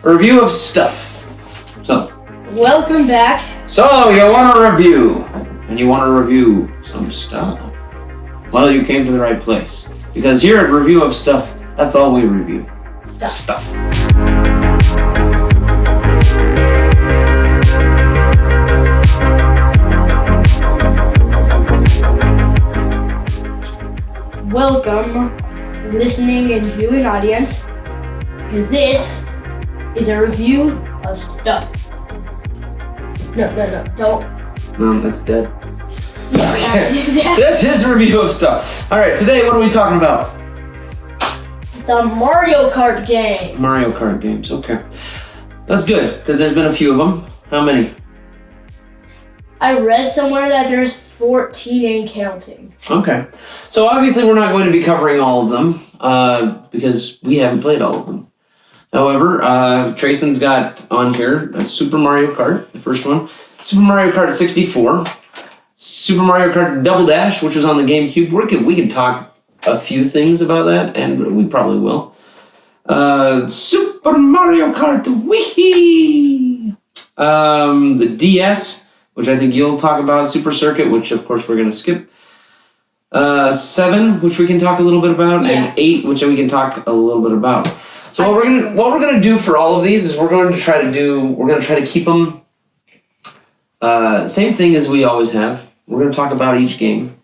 A review of stuff. So. Welcome back. So, you want a review. And you want to review some stuff. Well, you came to the right place. Because here at Review of Stuff, that's all we review. Stuff. Welcome, listening and viewing audience, because this is a review of stuff. No, don't. No, that's dead. Yeah, okay. This is a review of stuff. Alright, today what are we talking about? The Mario Kart games. Mario Kart games, okay. That's good, because there's been a few of them. How many? I read somewhere that there's 14 and counting. Okay. So obviously we're not going to be covering all of them, because we haven't played all of them. However, Trayson's got on here a Super Mario Kart, the first one. Super Mario Kart 64. Super Mario Kart Double Dash, which was on the GameCube. We could talk a few things about that, and we probably will. Super Mario Kart Wii! The DS, which I think you'll talk about. Super Circuit, which of course we're going to skip. 7, which we can talk a little bit about, and 8, which we can talk a little bit about. So what we're gonna do for all of these is we're going to try to keep them same thing as we always have. We're going to talk about each game,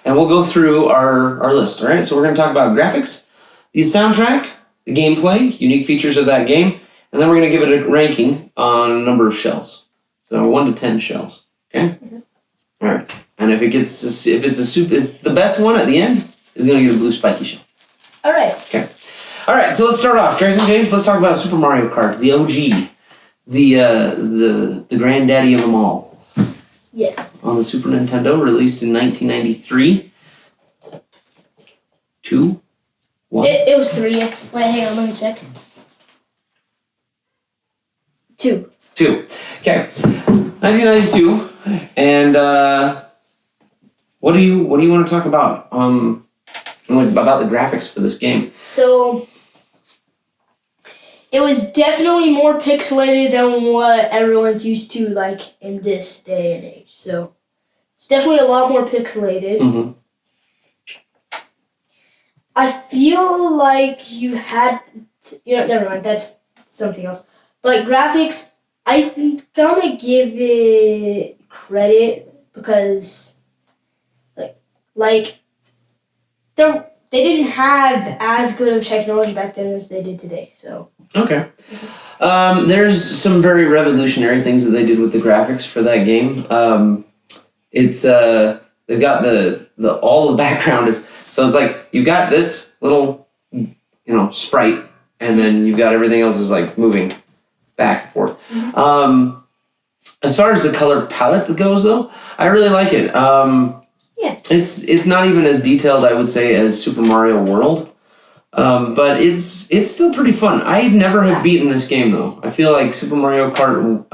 and we'll go through our list. All right. So we're going to talk about graphics, the soundtrack, the gameplay, unique features of that game, and then we're going to give it a ranking on a number of shells. So 1 to 10 shells. Okay. Mm-hmm. All right. And if it's the best one at the end is going to get a blue spiky shell. All right. Okay. All right, so let's start off. Tracy and James, let's talk about Super Mario Kart, the OG, the granddaddy of them all. Yes. On the Super Nintendo, released in 1993. 2, 1. It was 3. Wait, hang on, let me check. 2. Okay. 1992. And what do you want to talk about? About the graphics for this game. So it was definitely more pixelated than what everyone's used to, like, in this day and age. So it's definitely a lot more pixelated. Mm-hmm. I feel like you had never mind, that's something else. But graphics, I'm gonna give it credit because like they didn't have as good of technology back then as they did today. So okay. There's some very revolutionary things that they did with the graphics for that game. It's they've got the all the background is so it's like you've got this little sprite, and then you've got everything else is like moving back and forth. Mm-hmm. As far as the color palette goes, though, I really like it. Yeah. It's not even as detailed, I would say, as Super Mario World. But it's still pretty fun. I never have beaten this game, though. I feel like Super Mario Kart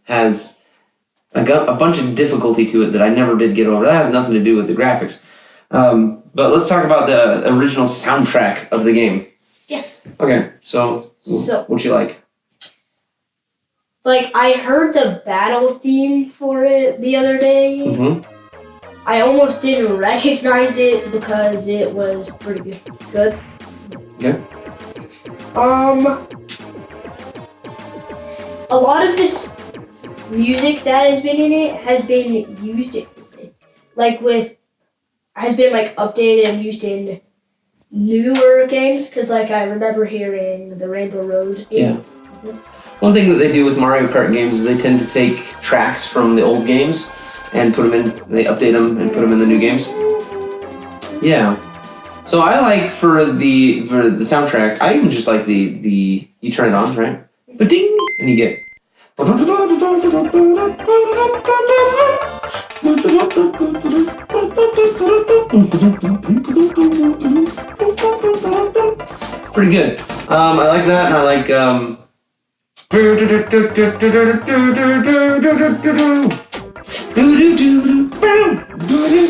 has a bunch of difficulty to it that I never did get over. That has nothing to do with the graphics. But let's talk about the original soundtrack of the game. Yeah. Okay, so what you like? Like, I heard the battle theme for it the other day. Mm-hmm. I almost didn't recognize it because it was pretty good. Yeah. A lot of this music that has been in it has been used, has been updated and used in newer games. Because I remember hearing the Rainbow Road theme. Yeah. Mm-hmm. One thing that they do with Mario Kart games is they tend to take tracks from the old games and put them in. They update them and put them in the new games. Yeah. So I like for the soundtrack. I even just like the you turn it on, right? Ba-ding, and you get. It's pretty good. I like that, and I like. I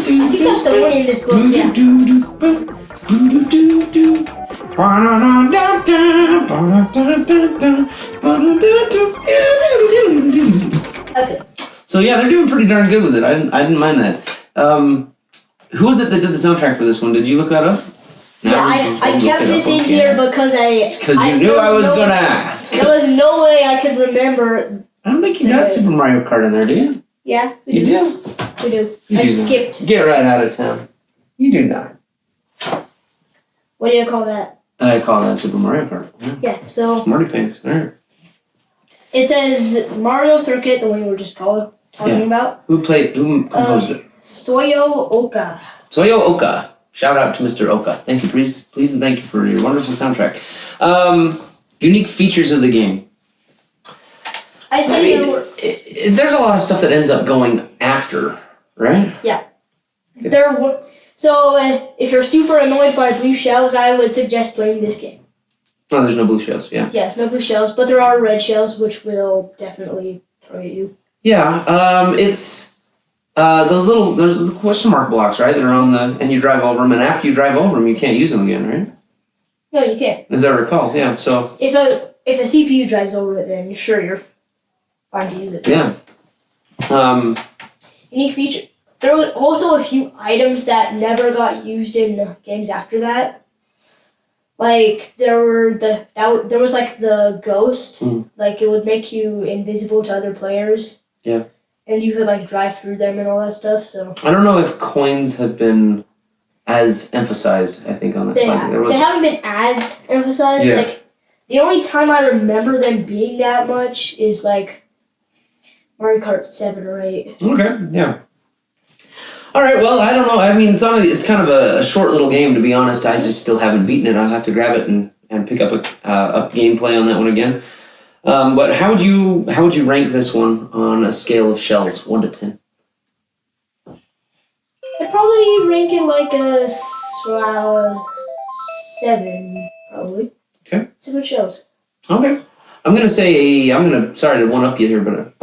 think that's the one in this book, yeah. Okay. So yeah, they're doing pretty darn good with it. I didn't mind that. Who was it that did the soundtrack for this one? Did you look that up? I kept this in here because you knew I was gonna ask. There was no way I could remember. I don't think you got Super Mario Kart in there, do you? Yeah, you do. We do. I skipped. Get right out of town. You do not. What do you call that? I call that Super Mario Kart. Yeah. So Smarty pants. All right. It says Mario Circuit, the one we were just talking about. Who composed it? Soyo Oka. Soyo Oka. Shout out to Mr. Oka. Thank you, please and thank you for your wonderful soundtrack. Unique features of the game. There's a lot of stuff that ends up going after, right? Yeah. So if you're super annoyed by blue shells, I would suggest playing this game. Oh, there's no blue shells, yeah. Yeah, no blue shells, but there are red shells, which will definitely throw at you. Yeah, it's there's the question mark blocks, right, that are on and you drive over them, and after you drive over them, you can't use them again, right? No, you can't. As I recall, yeah, so... If a CPU drives over it, then you're fine to use it. Yeah. Unique feature. There were also a few items that never got used in games after that. Like there was like the ghost, like it would make you invisible to other players. Yeah. And you could like drive through them and all that stuff. So I don't know if coins have been as emphasized. I think on that. They haven't been as emphasized. Yeah. Like the only time I remember them being that much is like Mario Kart 7 or 8. Okay. Yeah. All right, well, I don't know. I mean, it's kind of a short little game, to be honest. I just still haven't beaten it. I'll have to grab it and pick up a gameplay on that one again. But how would you rank this one on a scale of shells, 1 to 10? I'd probably rank it like a 7, probably. Okay. 7 shells. Okay. Sorry to one-up you here, but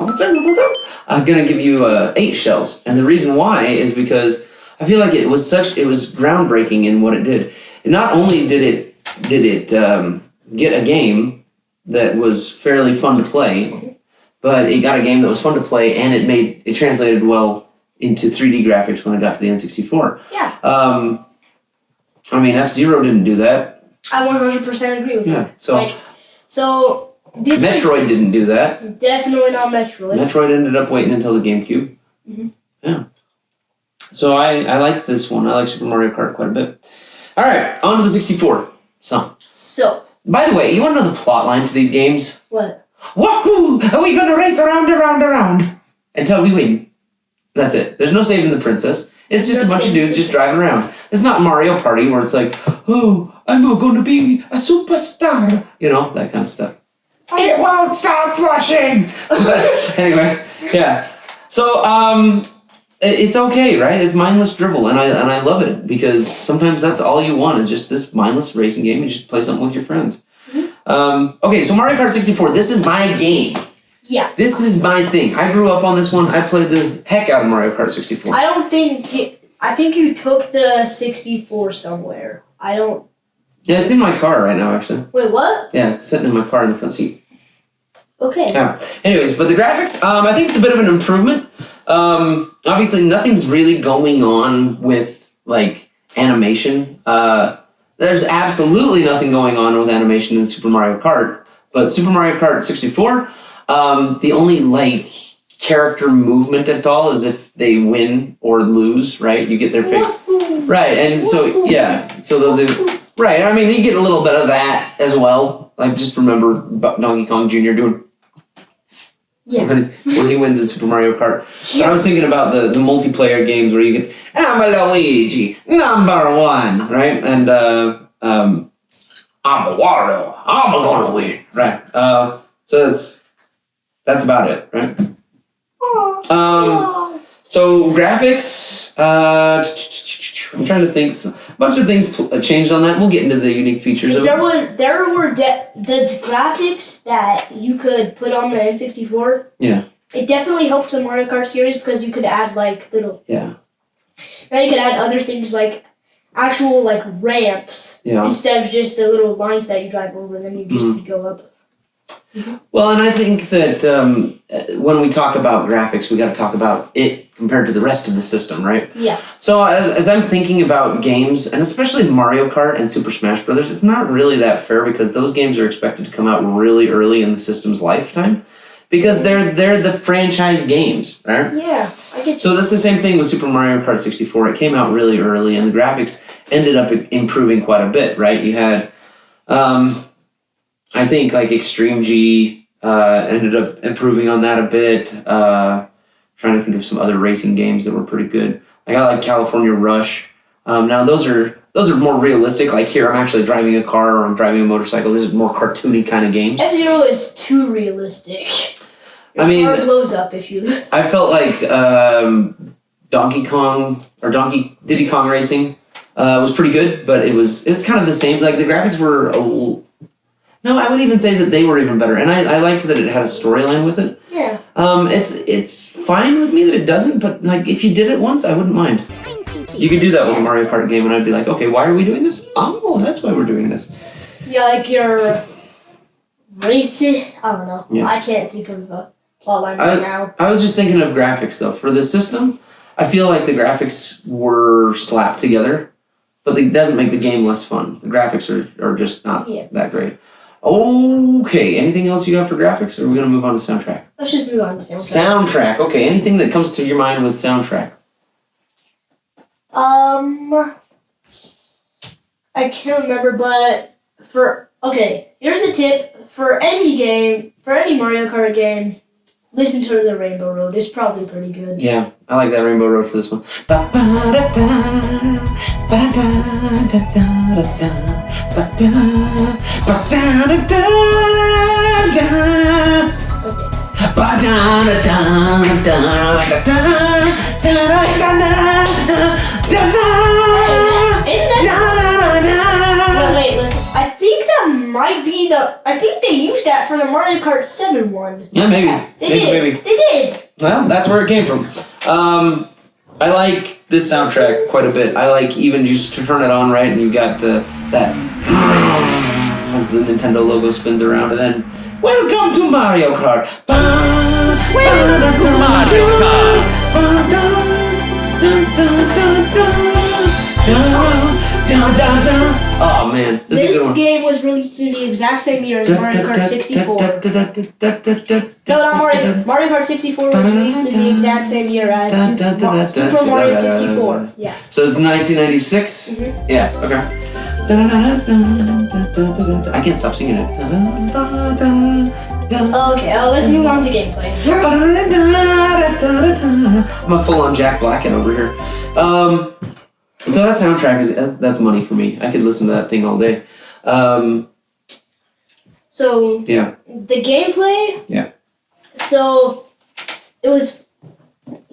I'm going to give you 8 shells. And the reason why is because I feel like it was groundbreaking in what it did. And not only did it get a game that was fairly fun to play, but it got a game that was fun to play, and it translated well into 3D graphics when it got to the N64. Yeah. I mean, F-Zero didn't do that. I 100% agree with you. Yeah. So this Metroid didn't do that. Definitely not Metroid. Metroid ended up waiting until the GameCube. Mm-hmm. Yeah. So I like this one. I like Super Mario Kart quite a bit. All right, on to the 64. So, by the way, you want to know the plot line for these games? What? Woohoo! Are we going to race around until we win? That's it. There's no saving the princess. It's just a bunch of dudes just driving around. It's not Mario Party where it's like, oh, I'm going to be a superstar. You know, that kind of stuff. It won't stop flushing! But anyway, yeah. So, it's okay, right? It's mindless drivel, and I love it, because sometimes that's all you want is just this mindless racing game. You just play something with your friends. Mm-hmm. Okay, so Mario Kart 64, this is my game. Yeah. This is my thing. I grew up on this one. I played the heck out of Mario Kart 64. I think you took the 64 somewhere. Yeah, it's in my car right now, actually. Wait, what? Yeah, it's sitting in my car in the front seat. Okay. Yeah. Anyways, but the graphics, I think it's a bit of an improvement. Obviously, nothing's really going on with, like, animation. There's absolutely nothing going on with animation in Super Mario Kart. But Super Mario Kart 64, the only, like, character movement at all is if they win or lose, right? You get their face. Right, and so, yeah. So they'll do... Right, I mean, you get a little bit of that as well. Like, just remember Donkey Kong Jr. doing... Yeah. When he wins in Super Mario Kart. Yeah. But I was thinking about the multiplayer games where you get, I'm a Luigi, number 1, right? And I'm a Wario, I'm gonna win, right? So that's about it, right? So graphics, I'm trying to think. A bunch of things changed on that. We'll get into the unique features of it. There were the graphics that you could put on the N64. Yeah. It definitely helped the Mario Kart series because you could add like little. Yeah. Then you could add other things like actual like ramps instead of just the little lines that you drive over. Then you just go up. Well, and I think that when we talk about graphics, we got to talk about it compared to the rest of the system, right? Yeah. So as I'm thinking about games, and especially Mario Kart and Super Smash Brothers, it's not really that fair because those games are expected to come out really early in the system's lifetime because they're the franchise games, right? Yeah, I get. So that's the same thing with Super Mario Kart 64. It came out really early, and the graphics ended up improving quite a bit, right? You had, I think, like Extreme G ended up improving on that a bit. Trying to think of some other racing games that were pretty good. I got like California Rush. Now those are more realistic. Like here, I'm actually driving a car or I'm driving a motorcycle. This is more cartoony kind of games. F-Zero is too realistic. Your car blows up if you. I felt like Donkey Kong or Diddy Kong Racing was pretty good, but it was kind of the same. Like the graphics were no, I would even say that they were even better, and I liked that it had a storyline with it. Yeah. It's fine with me that it doesn't, but like if you did it once, I wouldn't mind. You could do that with a Mario Kart game, and I'd be like, okay, why are we doing this? Oh, that's why we're doing this. Yeah, like your racing. I don't know. Yeah. I can't think of a plotline right now. I was just thinking of graphics though. For the system, I feel like the graphics were slapped together, but it doesn't make the game less fun. The graphics are just not that great. Okay, anything else you got for graphics, or are we going to move on to soundtrack? Let's just move on to soundtrack. Soundtrack, okay. Anything that comes to your mind with soundtrack? I can't remember, but here's a tip. For any Mario Kart game, listen to the Rainbow Road. It's probably pretty good. Yeah, I like that Rainbow Road for this one. Wait, listen. I think they used that for the Mario Kart 7 one. Yeah, maybe. They did. Well, that's where it came from. I like this soundtrack quite a bit. I like even just to turn it on right, and you got that as the Nintendo logo spins around, and then welcome to Mario Kart. Welcome to Mario Kart. Oh man, this game was released in the exact same year as Mario Kart 64. No, not Mario. Mario Kart 64 was released in the exact same year as Super Mario 64. Yeah. So it's 1996. Mm-hmm. Yeah. Okay. I can't stop singing it. Okay, let's move on to gameplay. I'm a full-on Jack Blackett over here. So that soundtrack that's money for me. I could listen to that thing all day. So yeah, the gameplay. Yeah. So it was,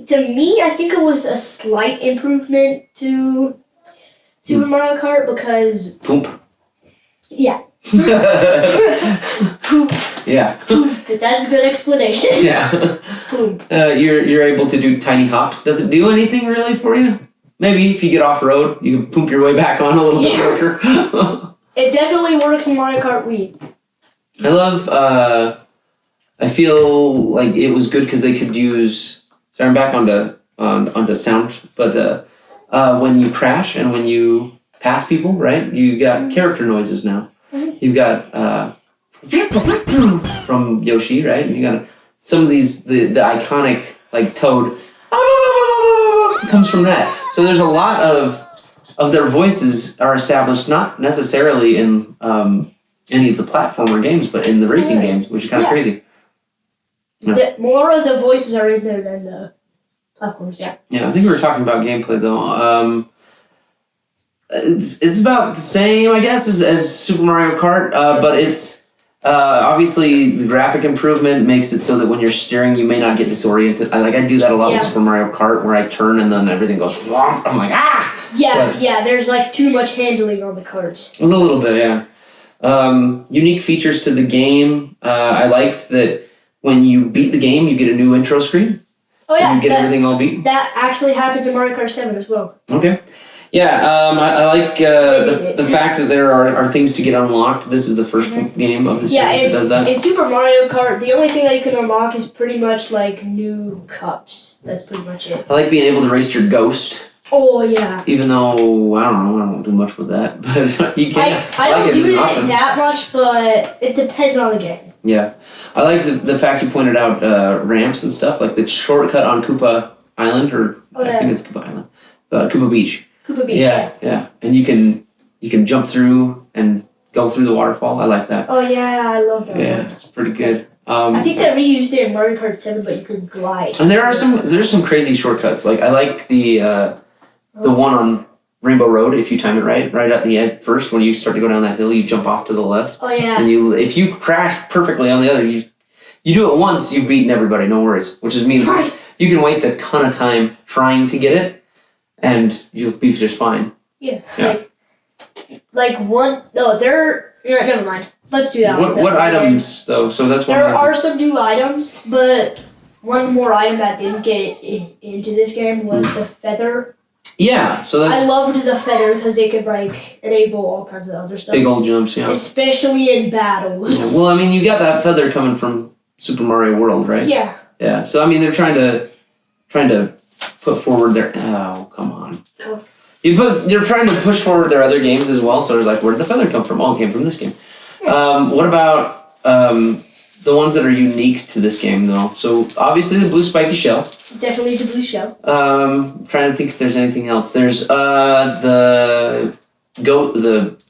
to me, I think it was a slight improvement to Super Mario Kart because. Poop. Yeah. Poop. Yeah. Poop. That's a good explanation. Yeah. Poop. You're able to do tiny hops. Does it do anything really for you? Maybe if you get off road, you can poop your way back on a little bit quicker. It definitely works in Mario Kart Wii. I love. I feel like it was good because they could use. Sorry, I'm back onto sound, but when you crash and when you pass people, right? You got character noises now. You've got from Yoshi, right? And you got some of these the iconic like Toad. Comes from that. So there's a lot of their voices are established not necessarily in any of the platformer games, but in the racing games, which is kind of crazy. Yeah. More of the voices are in there than the platforms. Yeah. Yeah, I think we were talking about gameplay though. It's about the same, I guess, as Super Mario Kart, but it's. Obviously, the graphic improvement makes it so that when you're steering, you may not get disoriented. I do that a lot with Super Mario Kart, where I turn and then everything goes flomp. I'm like, ah! Yeah, there's like too much handling on the carts. A little bit, yeah. Unique features to the game. I liked that when you beat the game, you get a new intro screen. Oh, yeah. And you get everything all beat. That actually happens in Mario Kart 7 as well. Okay. I like the fact that there are things to get unlocked. This is the first game of the series that does that. In Super Mario Kart, the only thing that you can unlock is pretty much like new cups. That's pretty much it. I like being able to race your ghost. Oh yeah. Even though I don't do much with that, but you can. I don't do it that much, but it depends on the game. Yeah, I like the fact you pointed out ramps and stuff, like the shortcut on Koopa Island, I think it's Koopa Island, Koopa Beach. Koopa Beach. Yeah, and you can jump through and go through the waterfall. I like that. Oh yeah, I love that. Yeah, it's pretty good. I think they reused it in Mario Kart 7, but you could glide. And there's some crazy shortcuts. Like I like the one on Rainbow Road, if you time it right at the end first, when you start to go down that hill, you jump off to the left. Oh yeah. And if you crash perfectly on the other, you do it once, you've beaten everybody, no worries. Which means you can waste a ton of time trying to get it, and you'll be just fine. Yeah. Never mind. Let's do that. What items though? So that's one. There are some new items, but one more item that didn't get into this game was the feather. Yeah, so that's... I loved the feather because it could, enable all kinds of other stuff. Big old jumps, yeah. Especially in battles. Yeah. Well, I mean, you got that feather coming from Super Mario World, right? Yeah. Yeah, so, I mean, they're trying to put forward their... Oh, come on. Oh. You're trying to push forward their other games as well, so it's like, where did the feather come from? Oh, it came from this game. Yeah. What about the ones that are unique to this game, though? So, obviously, the blue spiky shell. Definitely the blue shell. I'm trying to think if there's anything else. There's the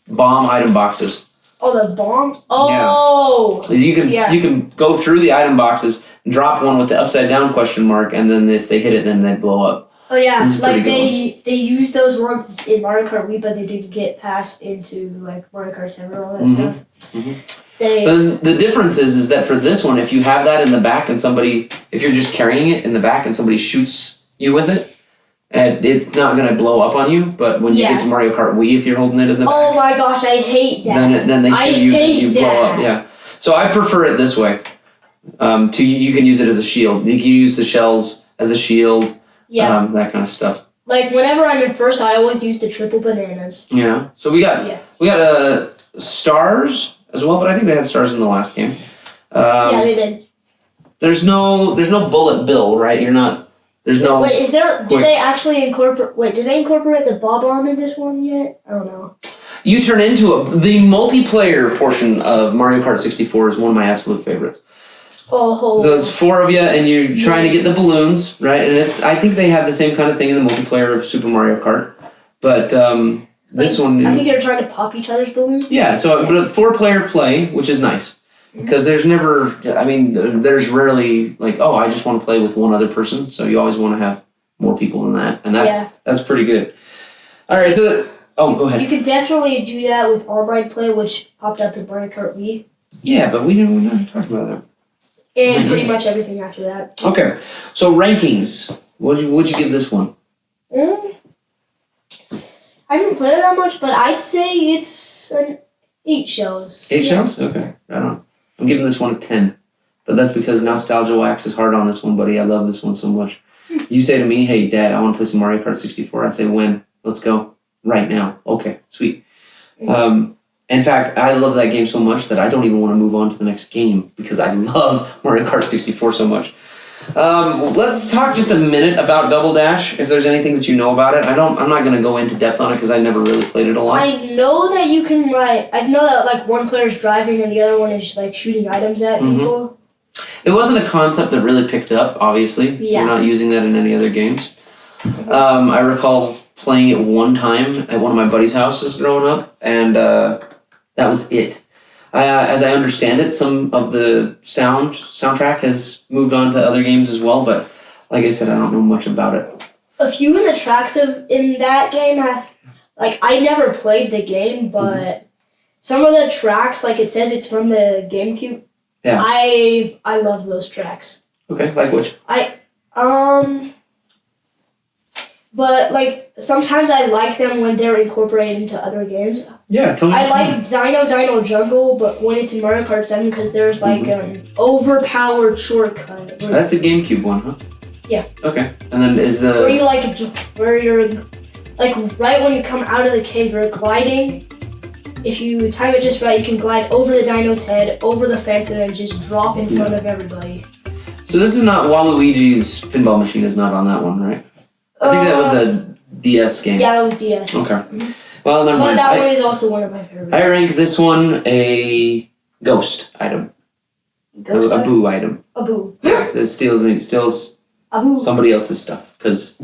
bomb item boxes. Oh, the bombs? Oh! Yeah. You can go through the item boxes, drop one with the upside down question mark, and then if they hit it, then they blow up. Oh yeah, they used those ones in Mario Kart Wii, but they didn't get passed into Mario Kart 7 and all that stuff. Mm-hmm. But the difference is that for this one, if you have that in the back and if you're just carrying it in the back and somebody shoots you with it, and it's not going to blow up on you. But when you get to Mario Kart Wii, if you're holding it in the back, oh my gosh, I hate that. Then they shoot you and you blow up. Yeah. So I prefer it this way. You can use it as a shield. You can use the shells as a shield. Yeah. That kind of stuff. Whenever I'm in first, I always use the triple bananas. Yeah. So we got stars as well, but I think they had stars in the last game. Yeah, they did. There's no bullet bill, right? There's no... Wait, is there... Did they actually incorporate... Wait, did they incorporate the bob-omb in this one yet? I don't know. You turn into the multiplayer portion of Mario Kart 64 is one of my absolute favorites. Oh. So it's 4 of you, and you're trying to get the balloons, right? And I think they had the same kind of thing in the multiplayer of Super Mario Kart, but this one... I think they're trying to pop each other's balloons. Yeah, but 4-player play, which is nice. Because there's there's rarely, I just want to play with one other person, so you always want to have more people than that, and that's pretty good. All right, so... go ahead. You could definitely do that with online play, which popped up in Mario Kart Wii. Yeah, but we're not talking about that. And pretty much everything after that. Okay, so rankings. What'd you give this one? I didn't play it that much, but I'd say it's an 8 shells. 8 shells? Okay, right on. I'm giving this one a 10. But that's because nostalgia wax is hard on this one, buddy. I love this one so much. You say to me, hey, Dad, I want to play some Mario Kart 64. I say, when? Let's go. Right now. Okay, sweet. In fact, I love that game so much that I don't even want to move on to the next game because I love Mario Kart 64 so much. Let's talk just a minute about Double Dash, if there's anything that you know about it. I'm not going to go into depth on it because I never really played it a lot. I know that you can, I know that, one player's driving and the other one is, shooting items at people. It wasn't a concept that really picked up, obviously. Yeah. You're not using that in any other games. I recall playing it one time at one of my buddy's houses growing up, and that was it. As I understand it, some of the soundtrack has moved on to other games as well, but like I said, I don't know much about it. A few of the tracks in that game, I never played the game, but some of the tracks, it says it's from the GameCube. Yeah. I love those tracks. Okay, like which? But, sometimes I like them when they're incorporated into other games. Yeah, totally. I like Dino Jungle, but when it's in Mario Kart 7, because there's, an overpowered shortcut. That's a GameCube one, huh? Yeah. Okay. And then is the... Where you're like right when you come out of the cave, you're gliding. If you time it just right, you can glide over the dino's head, over the fence, and then just drop in front of everybody. So this is not Waluigi's pinball machine is not on that one, right? I think that was a DS game. Yeah, that was DS. Okay. Well, never mind. That one is also one of my favorites. I rank this one a ghost item. Ghost a boo item. A boo. It steals A boo. somebody else's stuff because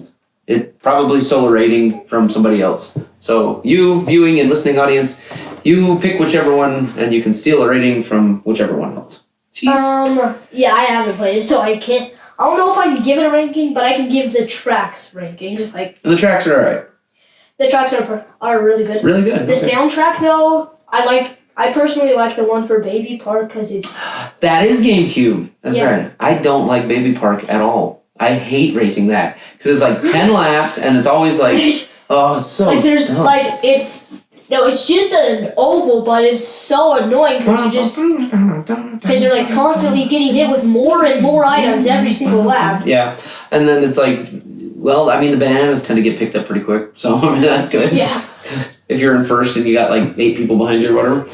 it probably stole a rating from somebody else. So you, viewing and listening audience, you pick whichever one and you can steal a rating from whichever one else. Jeez. Yeah, I haven't played it, so I can't. I don't know if I can give it a ranking, but I can give the tracks rankings. Like And the tracks are alright. the tracks are really good. Really good. The soundtrack, though, I personally like the one for Baby Park because it's. That is GameCube. That's right. I don't like Baby Park at all. I hate racing that because it's like 10 laps and it's always like, oh, it's so. Like there's like it's just an oval, but it's so annoying because you're like constantly getting hit with more and more items every single lap. Yeah, and then it's like, well, I mean, the bananas tend to get picked up pretty quick, so I mean that's good. Yeah. If you're in first and you got like 8 people behind you or whatever.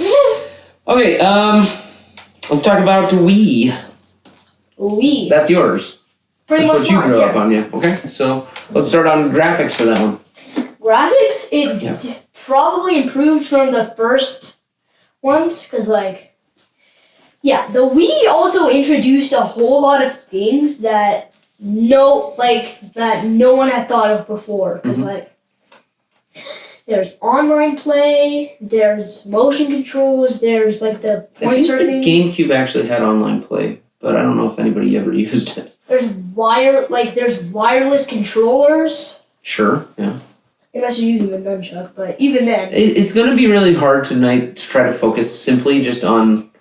Okay, let's talk about Wii. Wii. That's yours. Pretty That's much what you grew yeah. up on, yeah. Okay, so let's start on graphics for that one. Graphics, it probably improved from the first ones, because the Wii also introduced a whole lot of things that no one had thought of before, because there's online play, there's motion controls, there's like the pointer thing. The GameCube actually had online play, but I don't know if anybody ever used it. There's wireless controllers. Sure, yeah. Unless you're using a nunchuck, but even then. It's going to be really hard tonight to try to focus simply just on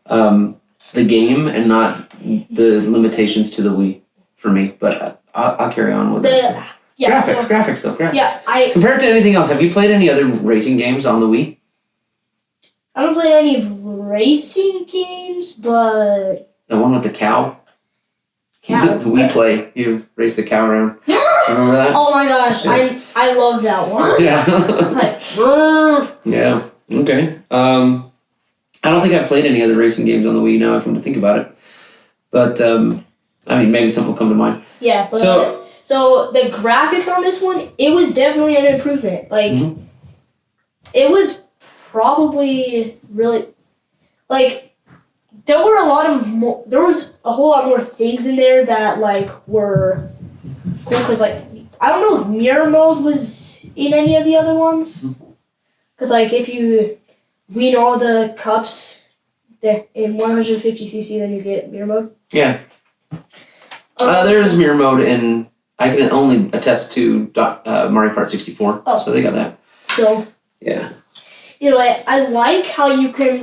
the game and not the limitations to the Wii for me. But I'll carry on with it. Yeah, graphics though. Graphics. Yeah, compared to anything else, have you played any other racing games on the Wii? I don't play any racing games, but The one with the cow. Cow. The Wii play. You race the cow around. Remember that? Oh my gosh, Yeah. I love that one. Yeah. Like, yeah. Okay. I don't think I've played any other racing games on the Wii now I come to think about it. But I mean maybe something will come to mind. Yeah, but so the graphics on this one, it was definitely an improvement. Like it was probably really there was a whole lot more things in there that were cool, because I don't know if mirror mode was in any of the other ones, because if you win all the cups in 150cc, then you get mirror mode. Yeah. There's mirror mode in, I can only attest to Mario Kart 64, so they got that. So yeah. Either way, I like how you can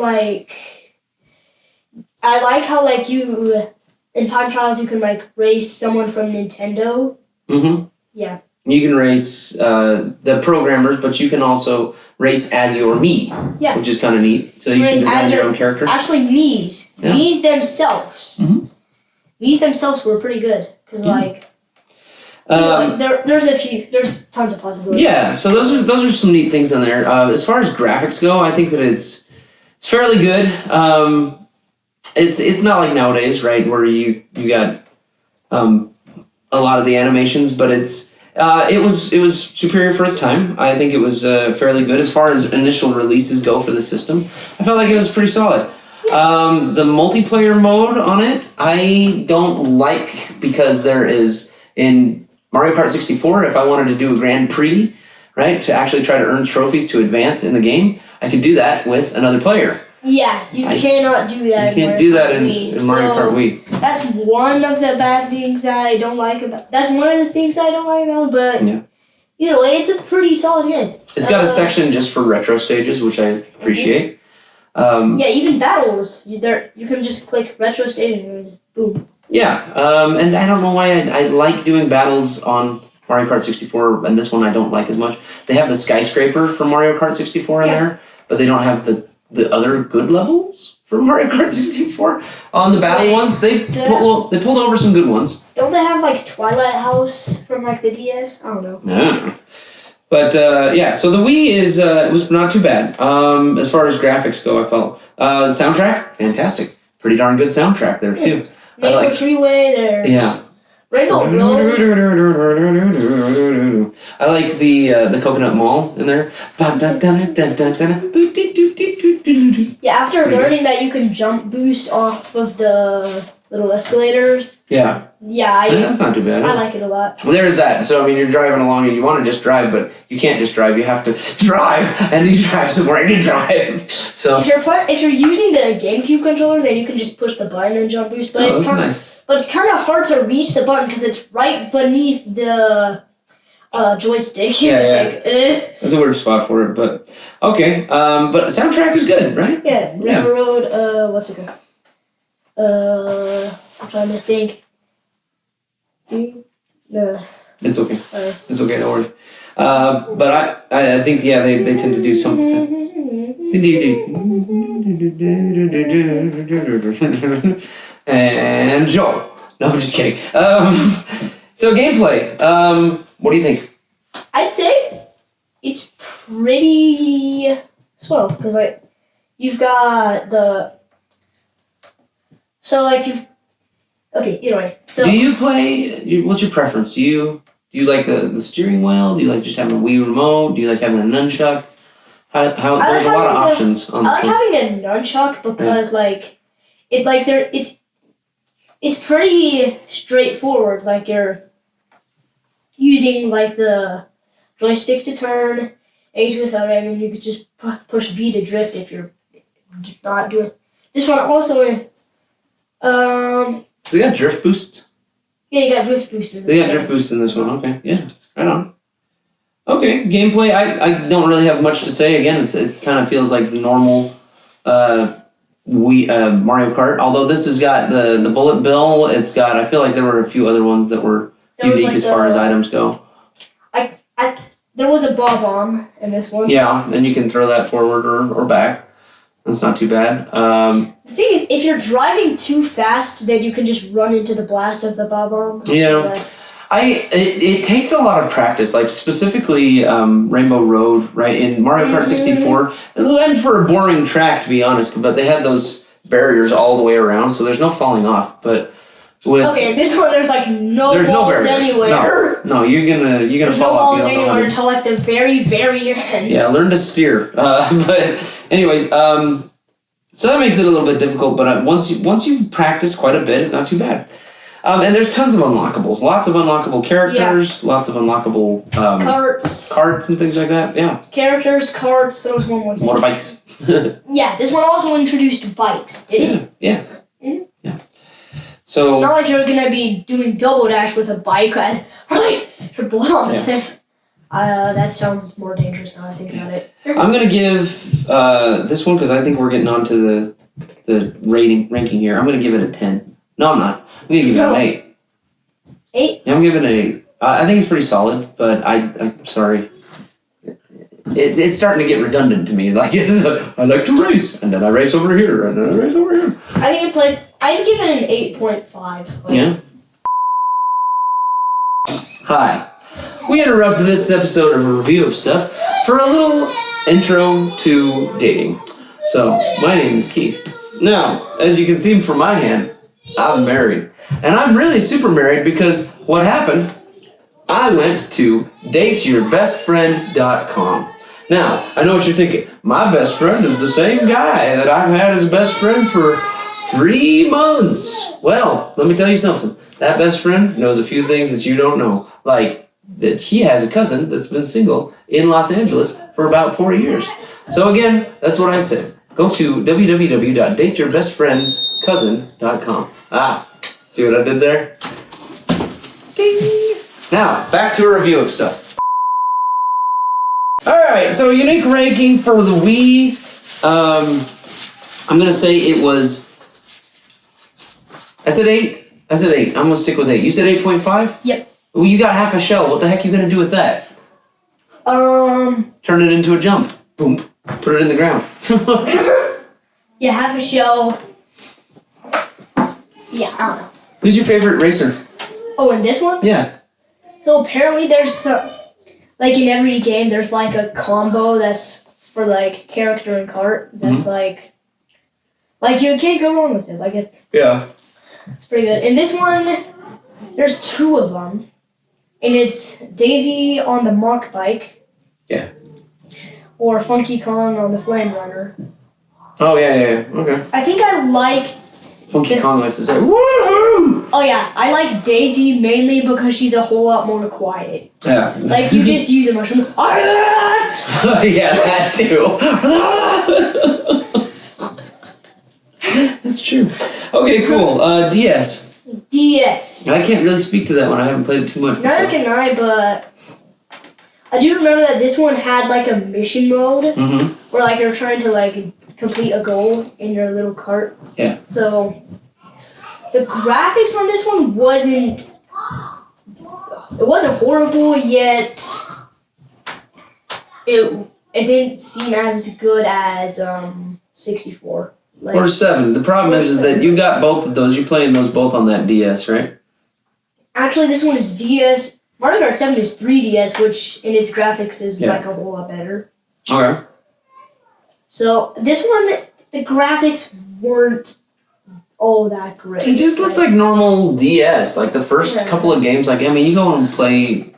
you in time trials you can race someone from Nintendo. Mm-hmm. Yeah. You can race the programmers, but you can also race as your Mii. Yeah. Which is kind of neat. So you can design your own character. Actually, Mii's. Yeah. Mii's themselves. Mm-hmm. Mii's themselves were pretty good, because there's tons of possibilities. Yeah. So those are some neat things in there. As far as graphics go, I think that it's fairly good. It's not like nowadays, right, where you got a lot of the animations, but it was superior for its time. I think it was fairly good as far as initial releases go for the system. I felt like it was pretty solid. The multiplayer mode on it, I don't like, because there is in Mario Kart 64. If I wanted to do a Grand Prix, right, to actually try to earn trophies to advance in the game, I could do that with another player. Yeah, you cannot do that. You can't do that in Mario Kart Wii. That's one of the bad things that I don't like about. That's one of the things that I don't like about. But either way, it's a pretty solid game. It's got a section just for retro stages, which I appreciate. Even battles. You can just click retro stage and just boom. Yeah, and I don't know why I like doing battles on Mario Kart 64, and this one I don't like as much. They have the skyscraper from Mario Kart 64 in there, but they don't have the other good levels for Mario Kart 64 on the battle ones. They pulled over some good ones. Don't they have Twilight House from the DS? I don't know. Yeah. But yeah, so the Wii is it was not too bad. As far as graphics go, I felt the soundtrack fantastic, pretty darn good soundtrack there too. Maple Treeway, there's Rainbow Road. I like the Coconut Mall in there. Yeah, after learning that you can jump boost off of the little escalators. Yeah. Yeah, That's not too bad. I like it a lot. Well, there's that. So, I mean, you're driving along and you want to just drive, but you can't just drive. You have to drive, and these drives somewhere to drive. So, if you're using the GameCube controller, then you can just push the button and jump boost. But it's kind of hard to reach the button because it's right beneath the joystick. That's a weird spot for it, but okay. But soundtrack is good, right? Yeah, River Road. What's it called? I'm trying to think. No. It's okay. It's okay. Don't worry. But I think they tend to do something. And Joel. No, I'm just kidding. So gameplay. What do you think? I'd say it's pretty swell because you've got the. So okay, either way. So do you play? What's your preference? Do you like the steering wheel? Do you like just having a Wii remote? Do you like having a nunchuck? How there's a lot of options. I like having a nunchuck because it's pretty straightforward. Like you're using like the joystick to turn, A to accelerate, and then you could just push B to drift if you're not doing. This one also. They got drift boosts? Yeah, you got drift boost in this one. They got drift boosts in this one, okay. Yeah, right on. Okay, gameplay, I don't really have much to say. Again, it kind of feels like the normal Mario Kart, although this has got the bullet bill. It's got, I feel like there were a few other ones that were unique as far as items go. There was a bomb in this one. Yeah, and you can throw that forward or back. That's not too bad. The thing is, if you're driving too fast, then you can just run into the blast of the bomb. Yeah. It takes a lot of practice, like specifically Rainbow Road, right, in Mario Kart 64. And for a boring track, to be honest, but they had those barriers all the way around, so there's no falling off. But okay, this one there's no balls anywhere. No, you're gonna there's fall no off. Balls anywhere until like the very, very end. Yeah, learn to steer. But anyways, so that makes it a little bit difficult. But once you've practiced quite a bit, it's not too bad. And there's tons of unlockables, lots of unlockable characters, lots of unlockable carts and things like that. Yeah, characters, carts. There was one more thing. Motorbikes. Yeah, this one also introduced bikes. Did it? Yeah. Mm-hmm. Yeah. So it's not like you're gonna be doing double dash with a bike, you're blood on the same. That sounds more dangerous now I think about it. I'm gonna give this one because I think we're getting onto the ranking here. I'm gonna give it a 10. No, I'm not. I'm gonna give it an 8. 8? Yeah, I'm giving it an 8. I think it's pretty solid, but I'm sorry. It's starting to get redundant to me. Like I like to race, and then I race over here, and then I race over here. I think it's I'd give it an 8.5. Yeah. Hi. We interrupt this episode of a review of stuff for a little intro to dating. So, my name is Keith. Now, as you can see from my hand, I'm married. And I'm really super married because what happened, I went to dateyourbestfriend.com. Now, I know what you're thinking. My best friend is the same guy that I've had as a best friend for 3 months. Well, let me tell you something. That best friend knows a few things that you don't know. Like that he has a cousin that's been single in Los Angeles for about 4 years. So again, that's what I said. Go to www.dateyourbestfriendscousin.com. See what I did there? Ding! Now, back to a review of stuff. Alright, so unique ranking for the Wii. I'm going to say it was... I said 8. I'm going to stick with 8. You said 8.5? Yep. Well, you got half a shell. What the heck are you going to do with that? Turn it into a jump. Boom. Put it in the ground. Yeah, half a shell. Yeah, I don't know. Who's your favorite racer? Oh, in this one? Yeah. So apparently there's like in every game, there's like a combo that's for like character and cart. That's like you can't go wrong with it. Like it's pretty good. And this one, there's 2 of them, and it's Daisy on the Mach bike. Yeah. Or Funky Kong on the Flame Runner. Oh yeah. Okay. I think I like Funky Kong likes to say woohoo. Oh yeah, I like Daisy mainly because she's a whole lot more quiet. Yeah. Like you just use a mushroom. Yeah, that too. That's true. Okay, cool. DS. DS. I can't really speak to that one. I haven't played it too much. Neither can I, but I do remember that this one had like a mission mode where like you're trying to like complete a goal in your little cart. Yeah. So the graphics on this one wasn't horrible, yet it didn't seem as good as 64. Like, or 7. The problem is that you got both of those. You're playing those both on that DS, right? Actually, this one is DS. Mario Kart 7 is 3DS, which in its graphics is like a whole lot better. Okay. So this one, the graphics weren't all that great. It just looks like normal DS. Like the first couple of games, like I mean, you go and play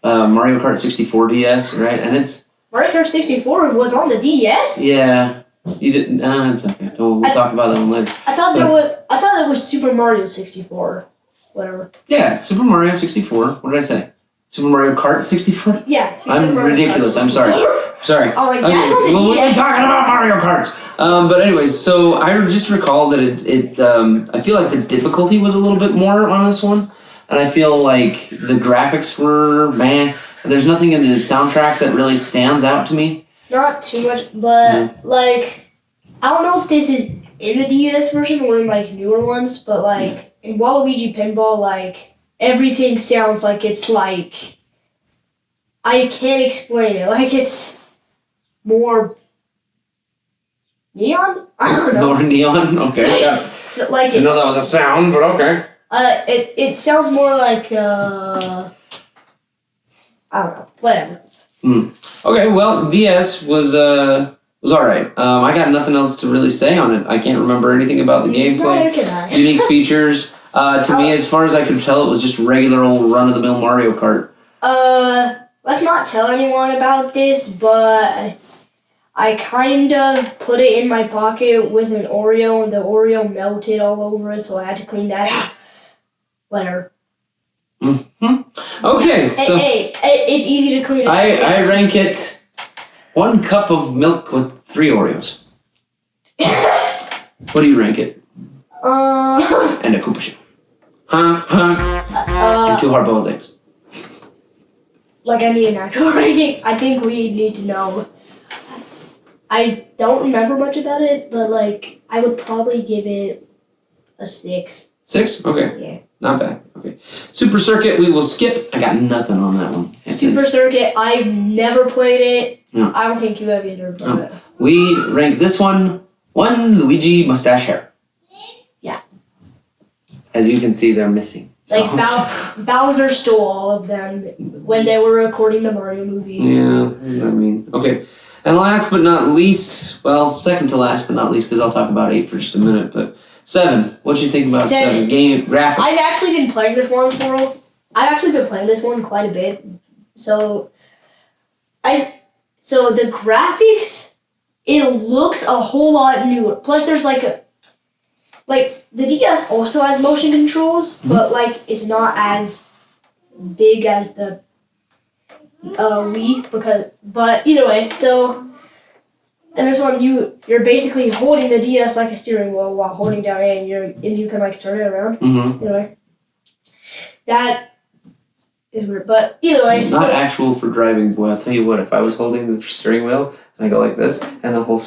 Mario Kart 64 DS, right? And it's Mario Kart 64 was on the DS. Yeah, you didn't. It's okay. We'll talk about that one later. I thought it was Super Mario 64, whatever. Yeah, Super Mario 64. What did I say? Super Mario Kart 64? Yeah. I'm ridiculous. I'm sorry. Sorry. Oh, like that's on the DS. We've been talking about Mario Karts. But anyways, so I just recall that I feel like the difficulty was a little bit more on this one. And I feel like the graphics were, there's nothing in the soundtrack that really stands out to me. Not too much, but like, I don't know if this is in the DS version or in like newer ones, but like in Waluigi Pinball, like everything sounds like it's like, I can't explain it. Like it's more neon? I don't know. More neon? Okay. Yeah. So, like I know that was a sound, but okay. It sounds more like I don't know. Whatever. Okay, well, DS was alright. I got nothing else to really say on it. I can't remember anything about the gameplay. Neither can I. Unique features. To me, as far as I could tell, it was just regular old run-of-the-mill Mario Kart. Let's not tell anyone about this, but I kind of put it in my pocket with an Oreo, and the Oreo melted all over it, so I had to clean that out. Whatever. Okay, so hey, it's easy to clean it. I rank it 1 cup of milk with 3 Oreos. What do you rank it? And a Koopa shell. And 2 hard-boiled eggs. Like I need an actual rating. I think we need to know. I don't remember much about it, but like I would probably give it a 6. 6? Okay. Yeah. Not bad. Okay. Super Circuit, we will skip. I got nothing on that one. Super Circuit, I've never played it. No. I don't think you have either. But We rank this one Luigi mustache hair. Yeah. As you can see, they're missing. So. Like Bowser stole all of them when they were recording the Mario movie. Yeah, I mean, okay. And last but not least, well, second to last but not least, because I'll talk about 8 for just a minute, but 7. What do you think about 7? Game graphics. I've actually been playing this one quite a bit. So the graphics, it looks a whole lot newer. Plus there's the DS also has motion controls, but like it's not as big as the Wii but either way, so in this one you're basically holding the DS like a steering wheel while holding down A, and you can like turn it around. Anyway, that is weird, but either way, not actual for driving. Boy, I'll tell you what. If I was holding the steering wheel and I go like this, and the whole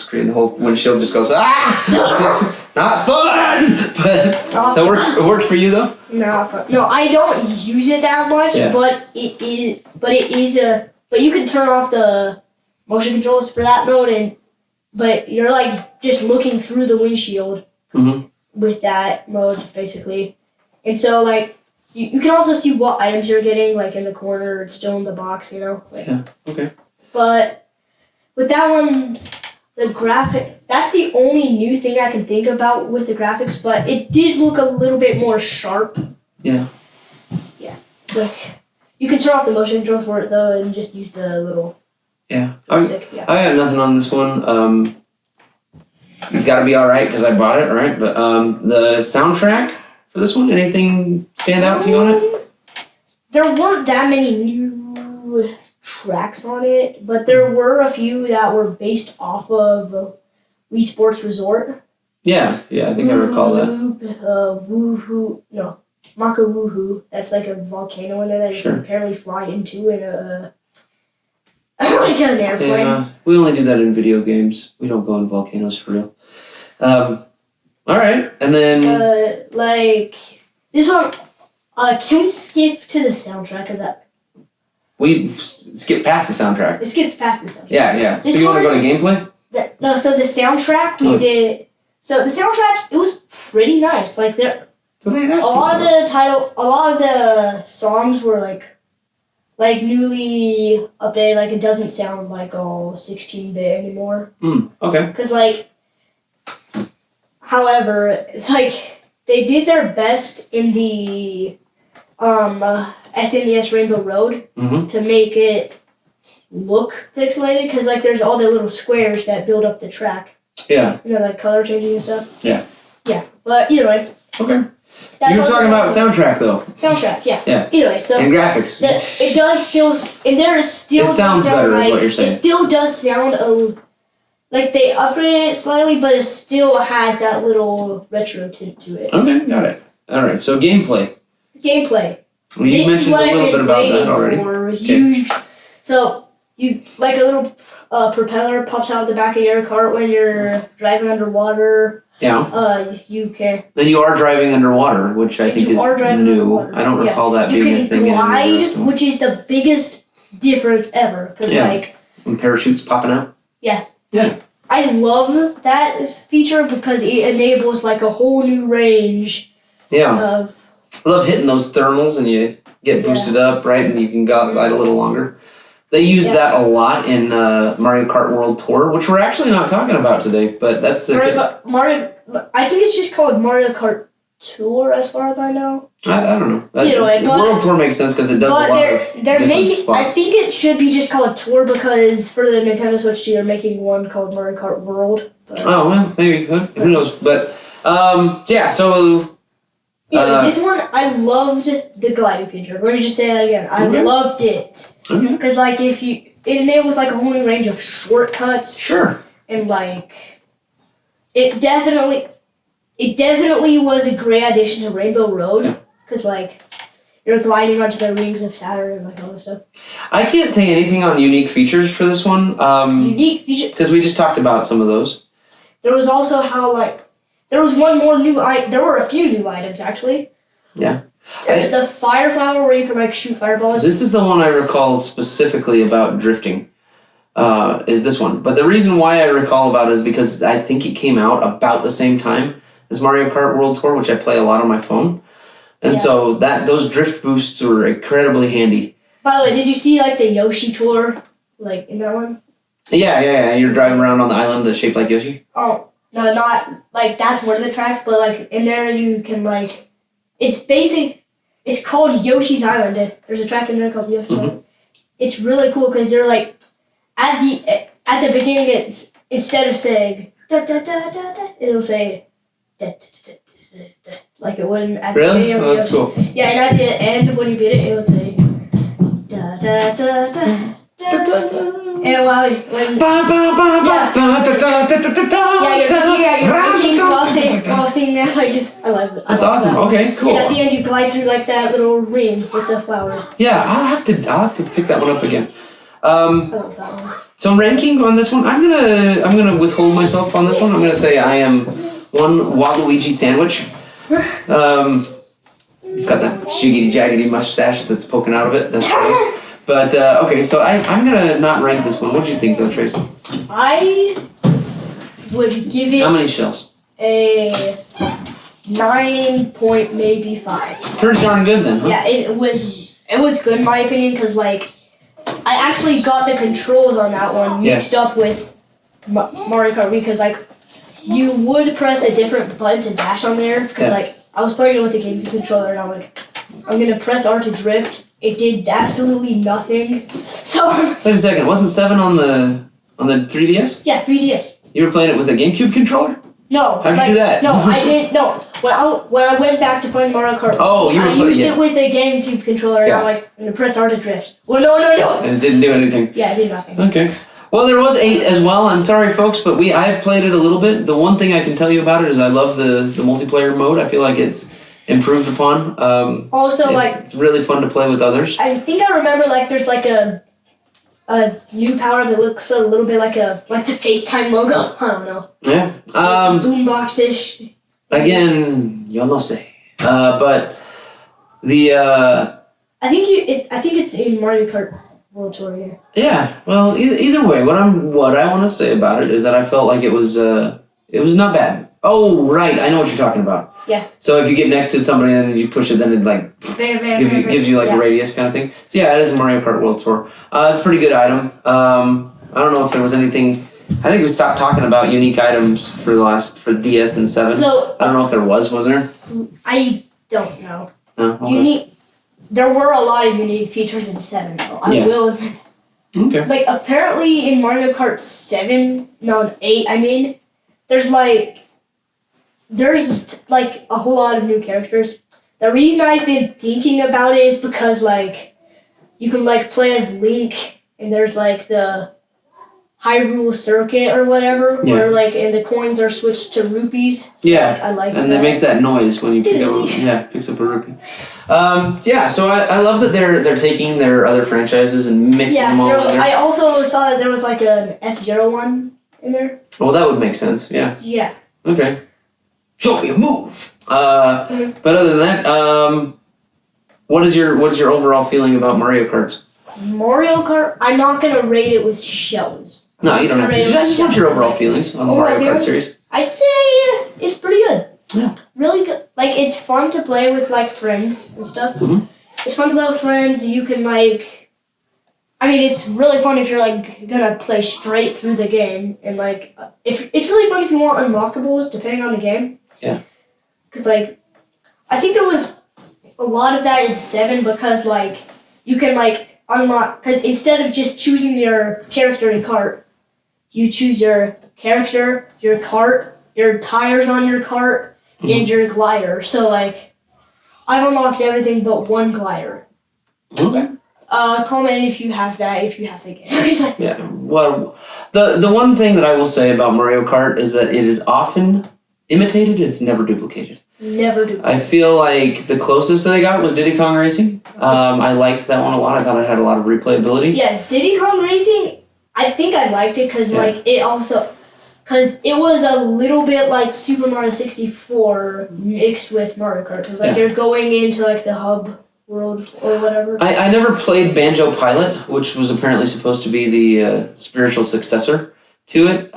windshield just goes it's not fun. But that works. It works for you though. No, I don't use it that much. Yeah. But it is But you can turn off the motion controls for that mode, but you're like just looking through the windshield with that mode basically, and so like you can also see what items you're getting, like in the corner. It's still in the box, you know. Like, Yeah. Okay. But with that one, the graphic, that's the only new thing I can think about with the graphics, but it did look a little bit more sharp. Yeah. Yeah. Like, you can turn off the motion controls for it, though, and just use the little stick. Yeah. I got nothing on this one. It's got to be all right because I bought it, right? But the soundtrack for this one, anything stand out to you on it? There weren't that many new tracks on it, but there were a few that were based off of Wii Sports Resort. Yeah, I think I recall that. Woohoo, no, Maka Woohoo. That's like a volcano in there that you can apparently fly into in a like an airplane. Yeah, we only do that in video games. We don't go in volcanoes for real. All right, and then like this one. Can we skip to the soundtrack? Cause we skipped past the soundtrack. we skipped past the soundtrack. Yeah. So you want to go to gameplay? No. So the soundtrack we did. So the soundtrack, it was pretty nice. Like there, a lot of the songs were like newly updated. Like it doesn't sound like all 16-bit anymore. Okay. Because however, it's like they did their best in the SNES Rainbow Road to make it look pixelated. Because there's all the little squares that build up the track. Yeah. You know, like color changing and stuff. Yeah. Yeah, but either way. Okay. You were talking about soundtrack though. Soundtrack, yeah. Yeah. Either way, so. And graphics. It does still, and there is still. It sounds better, is what you're saying. It still does sound like they upgraded it slightly, but it still has that little retro tint to it. Okay, got it. All right, so gameplay. Well, you mentioned a little bit about that already. So you like a little propeller pops out the back of your cart when you're driving underwater. Yeah. You can. Then you are driving underwater, which I think is new. I don't recall that being a thing. You can glide, which is the biggest difference ever. Cause when parachutes popping out. Yeah. Yeah. I love that feature because it enables a whole new range. Yeah. I love hitting those thermals and you get boosted up, right? And you can glide a little longer. They use that a lot in Mario Kart World Tour, which we're actually not talking about today, but that's Mario. I think it's just called Mario Kart Tour, as far as I know. I don't know. Either way, World Tour makes sense because it does a lot of they're making. spots. I think it should be just called Tour because for the Nintendo Switch 2, they're making one called Mario Kart World. But, oh well, maybe who knows? But so. This one, I loved the gliding feature. Let me just say that again. I loved it. Okay. Because, it enables, a whole new range of shortcuts. Sure. And, it definitely was a great addition to Rainbow Road. Because, you're gliding onto the rings of Saturn and, all this stuff. I can't say anything on unique features for this one. Unique features? Because we just talked about some of those. There was also how, there was one more new item. There were a few new items, actually. Yeah. There's the fire flower where you can, shoot fireballs. This is the one I recall specifically about drifting, is this one. But the reason why I recall about it is because I think it came out about the same time as Mario Kart World Tour, which I play a lot on my phone. And so those drift boosts were incredibly handy. By the way, did you see, the Yoshi tour, in that one? Yeah. You're driving around on the island that's shaped like Yoshi? Oh. No, not, that's one of the tracks, but, in there you can, it's called Yoshi's Island. There's a track in there called Yoshi's Island. It's really cool because they're, at the beginning, instead of saying, da-da-da-da-da, it'll say, da-da-da-da-da, like it wouldn't at the beginning of Yoshi. Cool. Yeah, and at the end, when you beat it, it would say, da-da-da-da-da. And you're singing that, I love it. That's awesome. That. Okay, cool. And at the end, you glide through that little ring with the flowers. Yeah, I'll have to pick that one up again. I love that one. So ranking on this one, I'm gonna withhold myself on this one. I'm gonna say I am one Waluigi sandwich. It's got that shiggity jaggedy mustache that's poking out of it. That's gross. But, okay, so I'm going to not rank this one. What do you think, though, Tracy? I would give it... How many shells? A 9 point maybe 5. Pretty darn good then, huh? Yeah, it was good in my opinion because like I actually got the controls on that one mixed up with Mario Kart because like you would press a different button to dash on there because like I was playing it with the GameCube controller and I'm like I'm gonna press R to drift. It did absolutely nothing. So wait a second, wasn't 7 on the 3DS? Yeah, 3DS. You were playing it with a GameCube controller? No. How'd you do that? No, I didn't. No, when I went back to playing Mario Kart, I used it with a GameCube controller, and I'm like, I'm gonna press R to drift. Well, no. And it didn't do anything. Yeah, it did nothing. Okay. Well, there was 8 as well. I'm sorry, folks, but I have played it a little bit. The one thing I can tell you about it is I love the multiplayer mode. I feel like it's improved upon. It's really fun to play with others. I think I remember like there's like a new power that looks a little bit like the FaceTime logo. I don't know. Yeah. Boombox-ish. Again, yo no sé. But the I think it's in Mario Kart World Tour. Yeah. Yeah. Well, either way, what I want to say about it is that I felt like it was not bad. Oh, right. I know what you're talking about. Yeah. So if you get next to somebody and you push it, then it like gives you like a radius kind of thing. So yeah, it is a Mario Kart World Tour. It's a pretty good item. I don't know if there was anything. I think we stopped talking about unique items for DS and 7. So I don't know if there was there? I don't know. Oh, okay. Unique. There were a lot of unique features in 7, though. I will admit that. Okay. Like apparently in Mario Kart 8. I mean, there's a whole lot of new characters. The reason I've been thinking about it is because like you can like play as Link and there's like the Hyrule Circuit or whatever where like and the coins are switched to rupees. So, I like and it makes that noise when you pick up picks up a rupee. So I love that they're taking their other franchises and mixing them all together. I also saw that there was like an F-Zero one in there. Well, that would make sense. Yeah. Yeah. Okay. Show me a move. But other than that, what is your overall feeling about Mario Kart? Mario Kart, I'm not gonna rate it with shells. No, you don't have to. I just want your overall feelings on the Mario Kart series. I'd say it's pretty good. Yeah. Really good. Like it's fun to play with like friends and stuff. Mm-hmm. It's fun to play with friends. You can it's really fun if you're like gonna play straight through the game and like if it's really fun if you want unlockables depending on the game. Yeah. Because like I think there was a lot of that in 7 because like you can like unlock because instead of just choosing your character in kart, you choose your character, your kart, your tires on your kart, and your glider. So like I've unlocked everything but one glider. Okay. Comment if you have that, if you have the game. Yeah. Well, the one thing that I will say about Mario Kart is that it is often imitated, it's never duplicated. Never duplicated. I feel like the closest that they got was Diddy Kong Racing. I liked that one a lot. I thought it had a lot of replayability. Yeah, Diddy Kong Racing, I think I liked it because like it also... Because it was a little bit like Super Mario 64 mixed with Mario Kart. Because like you're going into like the hub world or whatever. I never played Banjo Pilot, which was apparently supposed to be the spiritual successor to it.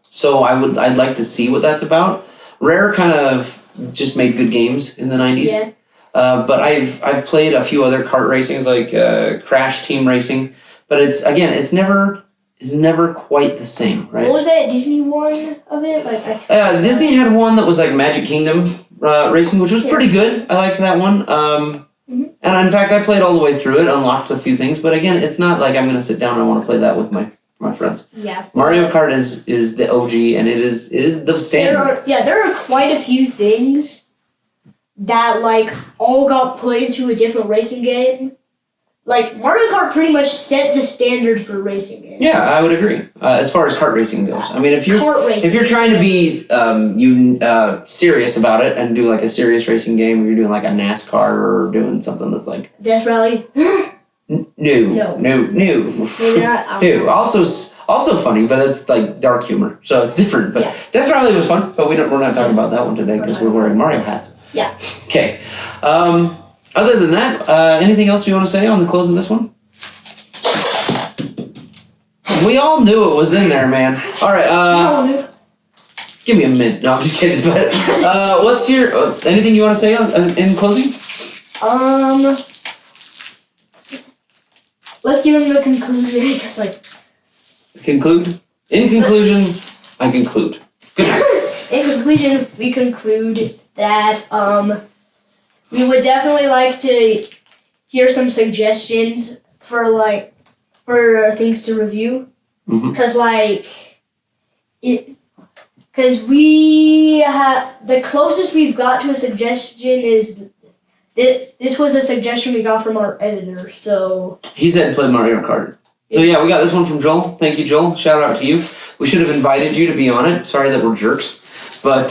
So I'd like to see what that's about. Rare kind of just made good games in the 90s. Yeah. But I've played a few other kart racings like Crash Team Racing, but it's never quite the same, right? What was that Disney one of it? Disney had one that was like Magic Kingdom Racing, which was pretty good. I liked that one. And in fact, I played all the way through it, unlocked a few things, but again, it's not like I'm going to sit down and I want to play that with my friends. Yeah. Mario Kart is the OG, and it is the standard. There are quite a few things that like all got put into a different racing game. Like Mario Kart pretty much set the standard for racing games. Yeah, I would agree. As far as kart racing goes, I mean, if you're trying to be serious about it and do like a serious racing game, or you're doing like a NASCAR or doing something that's like Death Rally. No. Maybe not. No. Also funny, but it's like dark humor, so it's different. But Death Rally was fun, but we're not talking about that one today because we're wearing Mario hats. Yeah. Okay. Other than that, anything else you want to say on the close of this one? We all knew it was in there, man. All right. Give me a minute. No, I'm just kidding. But what's your anything you want to say in closing? Let's give him the conclusion. Just like conclude. In conclusion, I conclude. Good night. In conclusion, we conclude that we would definitely like to hear some suggestions for things to review, because we have the closest we've got to a suggestion is this was a suggestion we got from our editor. So he said play Mario Kart. So yeah, we got this one from Joel. Thank you, Joel. Shout out to you. We should have invited you to be on it. Sorry that we're jerks, but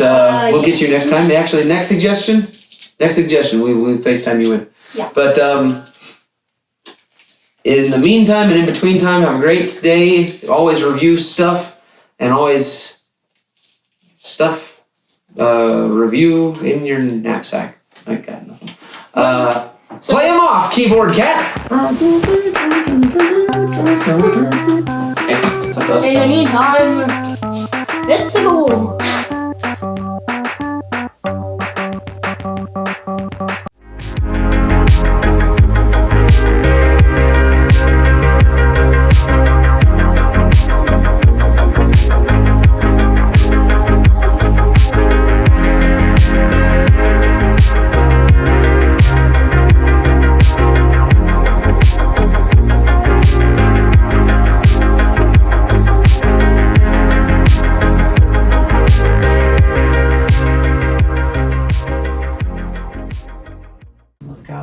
we'll get you next time. Actually, next suggestion, we FaceTime you in. Yeah. But in the meantime and in between time, have a great day. Always review stuff and always review in your knapsack. I got nothing. Play him off, keyboard cat. Okay, that's us. In the meantime, let's go.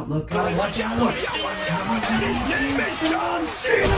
Look out. Watch out. His name is John Cena.